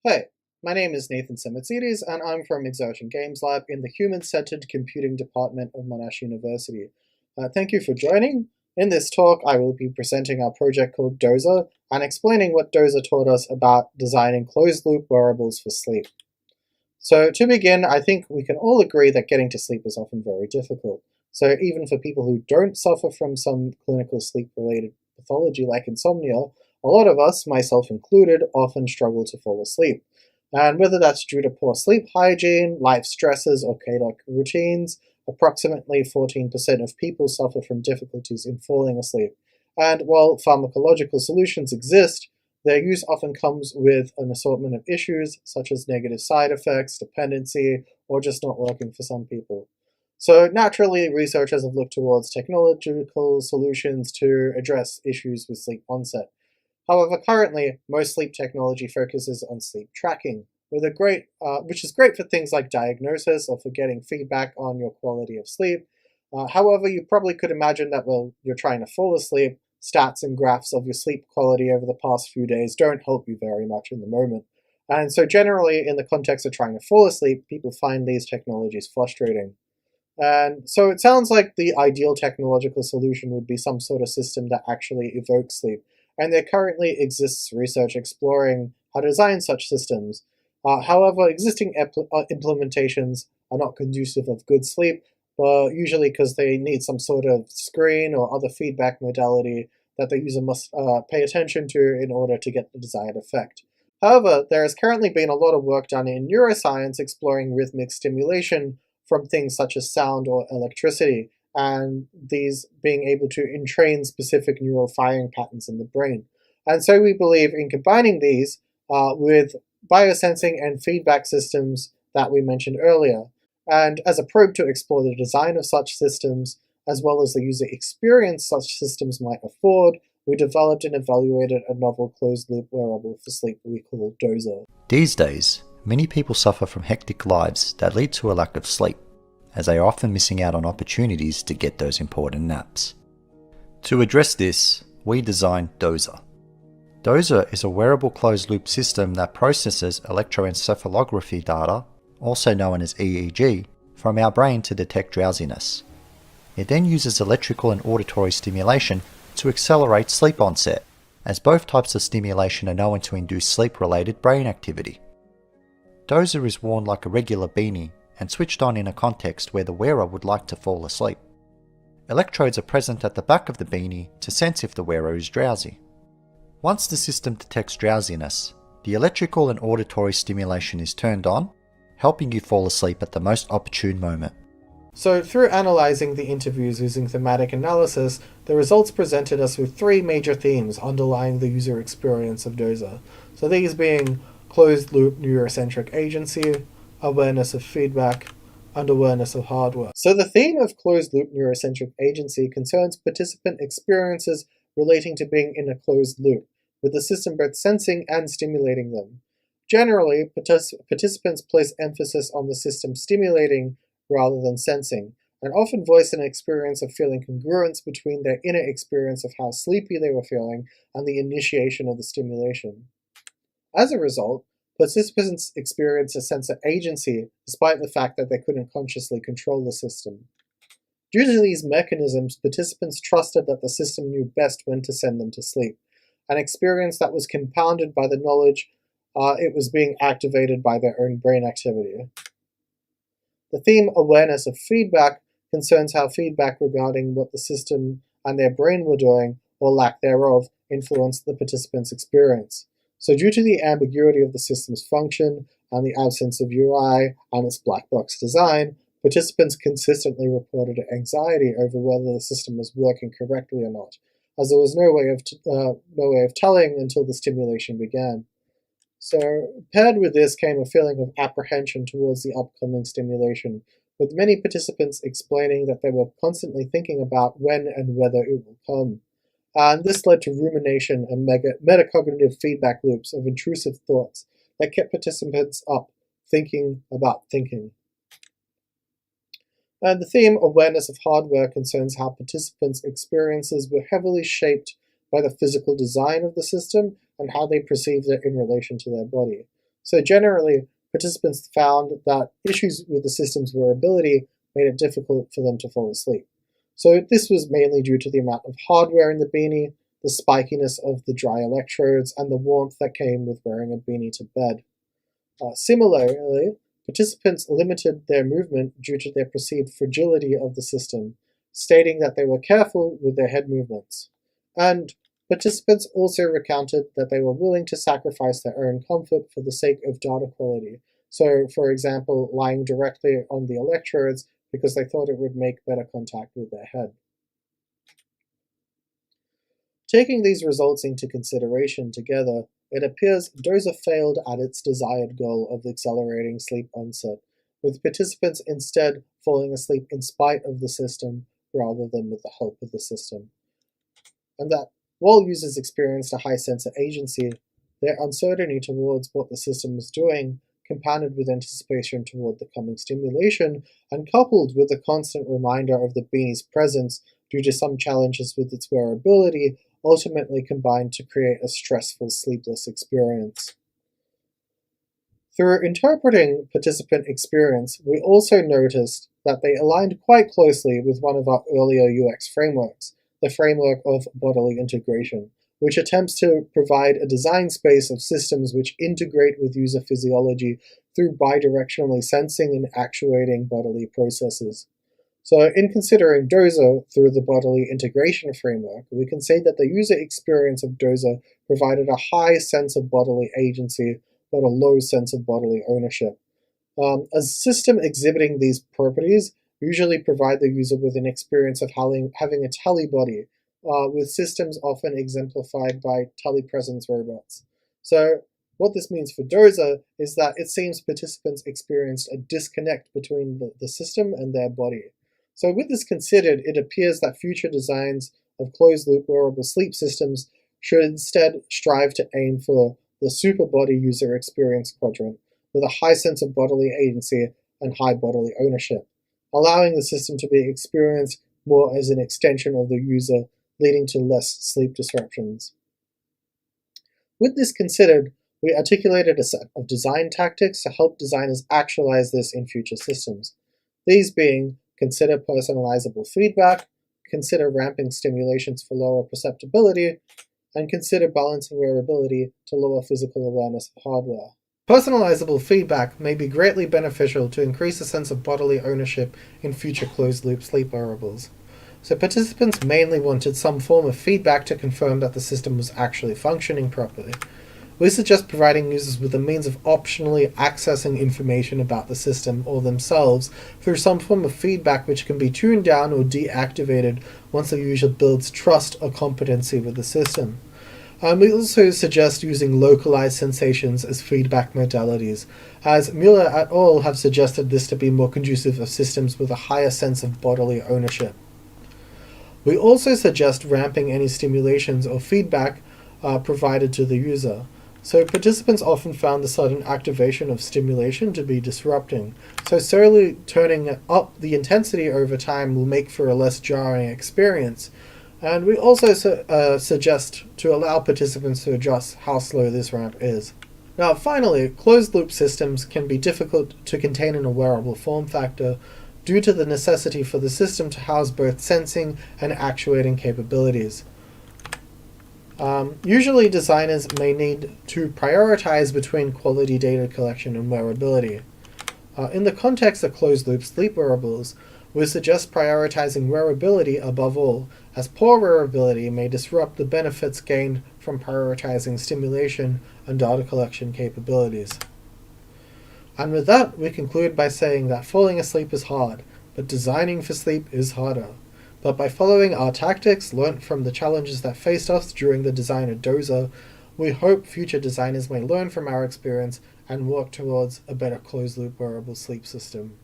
Hi, my name is Nathan Semertzidis, and I'm from Exertion Games Lab in the Human-Centered Computing Department of Monash University. Thank you for joining. In this talk, I will be presenting our project called Dozer and explaining what Dozer taught us about designing closed-loop wearables for sleep. So to begin, I think we can all agree that getting to sleep is often very difficult. So even for people who don't suffer from some clinical sleep-related pathology like insomnia, a lot of us, myself included, often struggle to fall asleep. And whether that's due to poor sleep hygiene, life stresses, or chaotic routines, approximately 14% of people suffer from difficulties in falling asleep. And while pharmacological solutions exist, their use often comes with an assortment of issues, such as negative side effects, dependency, or just not working for some people. So naturally, researchers have looked towards technological solutions to address issues with sleep onset. However, currently, most sleep technology focuses on sleep tracking, which is great for things like diagnosis or for getting feedback on your quality of sleep. However, you probably could imagine that while you're trying to fall asleep, stats and graphs of your sleep quality over the past few days don't help you very much in the moment. And so generally, in the context of trying to fall asleep, people find these technologies frustrating. And so it sounds like the ideal technological solution would be some sort of system that actually evokes sleep. And there currently exists research exploring how to design such systems. However, existing implementations are not conducive of good sleep, usually because they need some sort of screen or other feedback modality that the user must pay attention to in order to get the desired effect. However, there has currently been a lot of work done in neuroscience exploring rhythmic stimulation from things such as sound or electricity, and these being able to entrain specific neural firing patterns in the brain. And so we believe in combining these with biosensing and feedback systems that we mentioned earlier. And as a probe to explore the design of such systems, as well as the user experience such systems might afford, we developed and evaluated a novel closed-loop wearable for sleep we call Dozer. These days, many people suffer from hectic lives that lead to a lack of sleep, as they are often missing out on opportunities to get those important naps. To address this, we designed Dozer. Dozer is a wearable closed-loop system that processes electroencephalography data, also known as EEG, from our brain to detect drowsiness. It then uses electrical and auditory stimulation to accelerate sleep onset, as both types of stimulation are known to induce sleep-related brain activity. Dozer is worn like a regular beanie and switched on in a context where the wearer would like to fall asleep. Electrodes are present at the back of the beanie to sense if the wearer is drowsy. Once the system detects drowsiness, the electrical and auditory stimulation is turned on, helping you fall asleep at the most opportune moment. So through analyzing the interviews using thematic analysis, the results presented us with three major themes underlying the user experience of Dozer. So these being closed-loop neurocentric agency, awareness of feedback, and awareness of hardware. So the theme of closed-loop neurocentric agency concerns participant experiences relating to being in a closed loop, with the system both sensing and stimulating them. Generally, participants place emphasis on the system stimulating rather than sensing, and often voice an experience of feeling congruence between their inner experience of how sleepy they were feeling and the initiation of the stimulation. As a result, participants experience a sense of agency despite the fact that they couldn't consciously control the system. Due to these mechanisms, participants trusted that the system knew best when to send them to sleep, an experience that was compounded by the knowledge it was being activated by their own brain activity. The theme awareness of feedback concerns how feedback regarding what the system and their brain were doing, or lack thereof, influenced the participant's experience. So due to the ambiguity of the system's function and the absence of UI and its black box design, participants consistently reported anxiety over whether the system was working correctly or not, as there was no way of telling until the stimulation began. So paired with this came a feeling of apprehension towards the upcoming stimulation, with many participants explaining that they were constantly thinking about when and whether it will come. And this led to rumination and metacognitive feedback loops of intrusive thoughts that kept participants up thinking about thinking. And the theme awareness of hardware concerns how participants' experiences were heavily shaped by the physical design of the system and how they perceived it in relation to their body. So generally, participants found that issues with the system's wearability made it difficult for them to fall asleep. So this was mainly due to the amount of hardware in the beanie, the spikiness of the dry electrodes, and the warmth that came with wearing a beanie to bed. Similarly, participants limited their movement due to their perceived fragility of the system, stating that they were careful with their head movements. And participants also recounted that they were willing to sacrifice their own comfort for the sake of data quality. So, for example, lying directly on the electrodes because they thought it would make better contact with their head. Taking these results into consideration together, it appears Dozer failed at its desired goal of accelerating sleep onset, with participants instead falling asleep in spite of the system rather than with the help of the system. And that while users experienced a high sense of agency, their uncertainty towards what the system was doing, compounded with anticipation toward the coming stimulation, and coupled with the constant reminder of the beanie's presence due to some challenges with its wearability, ultimately combined to create a stressful, sleepless experience. Through interpreting participant experience, we also noticed that they aligned quite closely with one of our earlier UX frameworks, the framework of bodily integration, which attempts to provide a design space of systems which integrate with user physiology through bidirectionally sensing and actuating bodily processes. So in considering Dozer through the bodily integration framework, we can say that the user experience of Dozer provided a high sense of bodily agency, but a low sense of bodily ownership. A system exhibiting these properties usually provide the user with an experience of having a telebody, with systems often exemplified by telepresence robots. So what this means for Dozer is that it seems participants experienced a disconnect between the system and their body. So with this considered, it appears that future designs of closed-loop wearable sleep systems should instead strive to aim for the super body user experience quadrant, with a high sense of bodily agency and high bodily ownership, allowing the system to be experienced more as an extension of the user, leading to less sleep disruptions. With this considered, we articulated a set of design tactics to help designers actualize this in future systems. These being: consider personalisable feedback, consider ramping stimulations for lower perceptibility, and consider balancing wearability to lower physical awareness of hardware. Personalisable feedback may be greatly beneficial to increase a sense of bodily ownership in future closed-loop sleep wearables. So participants mainly wanted some form of feedback to confirm that the system was actually functioning properly. We suggest providing users with a means of optionally accessing information about the system or themselves through some form of feedback which can be tuned down or deactivated once the user builds trust or competency with the system. We also suggest using localized sensations as feedback modalities, as Mueller et al. Have suggested this to be more conducive of systems with a higher sense of bodily ownership. We also suggest ramping any stimulations or feedback provided to the user. So participants often found the sudden activation of stimulation to be disrupting. So slowly turning up the intensity over time will make for a less jarring experience. And we also suggest to allow participants to adjust how slow this ramp is. Now finally, closed-loop systems can be difficult to contain in a wearable form factor due to the necessity for the system to house both sensing and actuating capabilities. Usually designers may need to prioritize between quality data collection and wearability. In the context of closed-loop sleep wearables, we suggest prioritizing wearability above all, as poor wearability may disrupt the benefits gained from prioritizing stimulation and data collection capabilities. And with that, we conclude by saying that falling asleep is hard, but designing for sleep is harder. But by following our tactics learnt from the challenges that faced us during the design of Dozer, we hope future designers may learn from our experience and work towards a better closed-loop wearable sleep system.